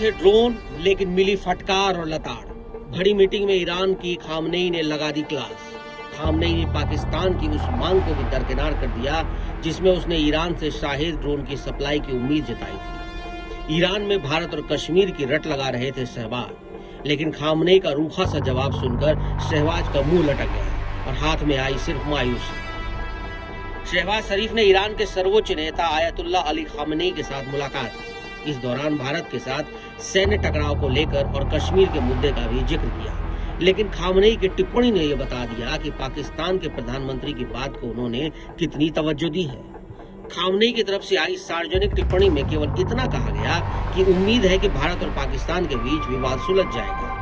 थे ड्रोन, लेकिन मिली फटकार और लताड़। बड़ी मीटिंग में ईरान की खामनेई ने लगा दी क्लास। खामनेई ने पाकिस्तान की उस मांग को भी दरकिनार कर दिया जिसमें उसने ईरान से शाहिद ड्रोन की सप्लाई की उम्मीद जताई थी। ईरान में भारत और कश्मीर की रट लगा रहे थे शहबाज, लेकिन खामनेई का रूखा सा जवाब सुनकर शहबाज का मुंह लटक गया और हाथ में आई सिर्फ मायूसी। शहबाज शरीफ ने ईरान के सर्वोच्च नेता आयतुल्लाह अली खामनेई के साथ मुलाकात की। इस दौरान भारत के साथ सैन्य टकराव को लेकर और कश्मीर के मुद्दे का भी जिक्र किया, लेकिन खामनेई की टिप्पणी ने यह बता दिया कि पाकिस्तान के प्रधानमंत्री की बात को उन्होंने कितनी तवज्जो दी है। खामनेई की तरफ से आई सार्वजनिक टिप्पणी में केवल इतना कहा गया कि उम्मीद है कि भारत और पाकिस्तान के बीच विवाद सुलझ जाएगा।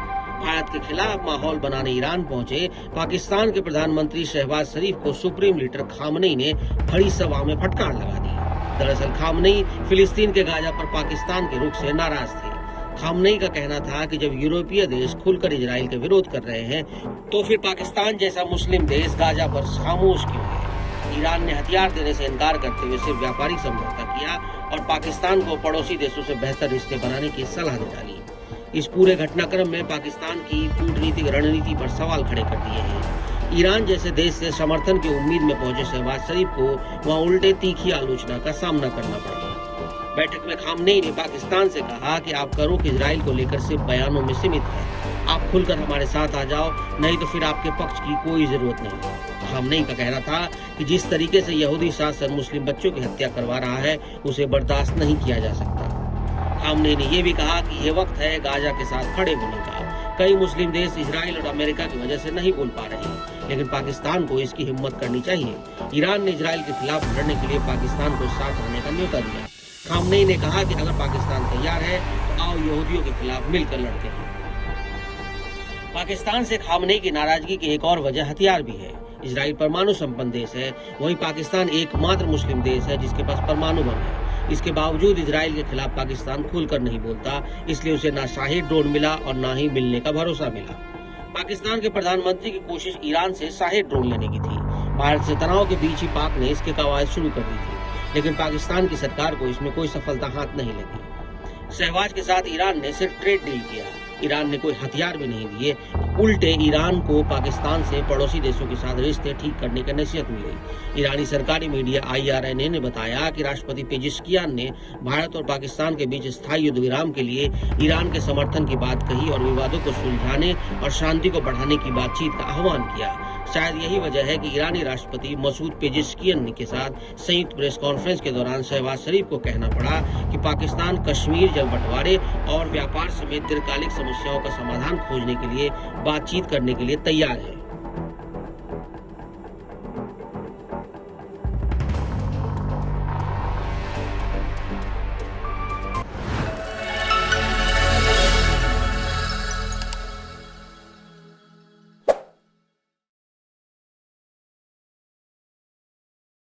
भारत के खिलाफ माहौल बनाने ईरान पहुंचे पाकिस्तान के प्रधानमंत्री शहबाज शरीफ को सुप्रीम लीडर खामनेई ने बड़ी सभा में फटकार लगा दी। दरअसल खामनेई फिलिस्तीन के गाजा पर पाकिस्तान के रुख से नाराज थे। खामनेई का कहना था कि जब यूरोपीय देश खुलकर इजराइल के विरोध कर रहे हैं तो फिर पाकिस्तान जैसा मुस्लिम देश गाजा पर खामोश क्यों है। ईरान ने हथियार देने से इनकार करते हुए सिर्फ व्यापारिक समझौता किया और पाकिस्तान को पड़ोसी देशों से बेहतर रिश्ते बनाने की सलाह दे डाली। इस पूरे घटनाक्रम में पाकिस्तान की कूटनीतिक रणनीति पर सवाल खड़े कर दिए हैं। ईरान जैसे देश से समर्थन की उम्मीद में पहुंचे शहबाज शरीफ को वहां उल्टे तीखी आलोचना का सामना करना पड़ा। बैठक में खामनेई ने पाकिस्तान से कहा कि आपका रुख इजराइल को लेकर सिर्फ बयानों में सीमित है। आप खुलकर हमारे साथ आ जाओ, नहीं तो फिर आपके पक्ष की कोई जरूरत नहीं। खामनेई का कहना था कि जिस तरीके से यहूदी शासन मुस्लिम बच्चों की हत्या करवा रहा है उसे बर्दाश्त नहीं किया जा सकता। खामनेई ने यह भी कहा कि यह वक्त है गाजा के साथ खड़े होने का। कई मुस्लिम देश इजराइल और अमेरिका की वजह से नहीं बोल पा रहे हैं, लेकिन पाकिस्तान को इसकी हिम्मत करनी चाहिए। ईरान ने इजराइल के खिलाफ लड़ने के लिए पाकिस्तान को साथ रहने का न्योता दिया। खामनेई ने कहा कि अगर पाकिस्तान तैयार है तो आओ यहूदियों के खिलाफ मिलकर लड़ते हैं। पाकिस्तान से खामनेई की नाराजगी की एक और वजह हथियार भी है। इजराइल परमाणु संपन्न देश है, वहीं पाकिस्तान एकमात्र मुस्लिम देश है जिसके पास परमाणु बम है। इसके बावजूद इजराइल के खिलाफ पाकिस्तान खुलकर नहीं बोलता, इसलिए उसे ना शाहिद ड्रोन मिला और ना ही मिलने का भरोसा मिला। पाकिस्तान के प्रधानमंत्री की कोशिश ईरान से शाहिद ड्रोन लेने की थी। भारत से तनाव के बीच ही पाक ने इसके कवायद शुरू कर दी थी, लेकिन पाकिस्तान की सरकार को इसमें कोई सफलता हाथ नहीं लगी। शहबाज के साथ ईरान ने सिर्फ ट्रेड डील किया। ईरान ने कोई हथियार भी नहीं दिए, उल्टे ईरान को पाकिस्तान से पड़ोसी देशों के साथ रिश्ते ठीक करने की नसीहत मिली। ईरानी सरकारी मीडिया IRNA ने बताया कि राष्ट्रपति पेजिशकियान ने भारत और पाकिस्तान के बीच स्थायी युद्ध विराम के लिए ईरान के समर्थन की बात कही और विवादों को सुलझाने और शांति को बढ़ाने की बातचीत का आह्वान किया। शायद यही वजह है कि ईरानी राष्ट्रपति मसूद पेजिशकियान के साथ संयुक्त प्रेस कॉन्फ्रेंस के दौरान शहबाज शरीफ को कहना पड़ा कि पाकिस्तान कश्मीर जल बंटवारे और व्यापार समेत दीर्घकालिक समस्याओं का समाधान खोजने के लिए बातचीत करने के लिए तैयार है।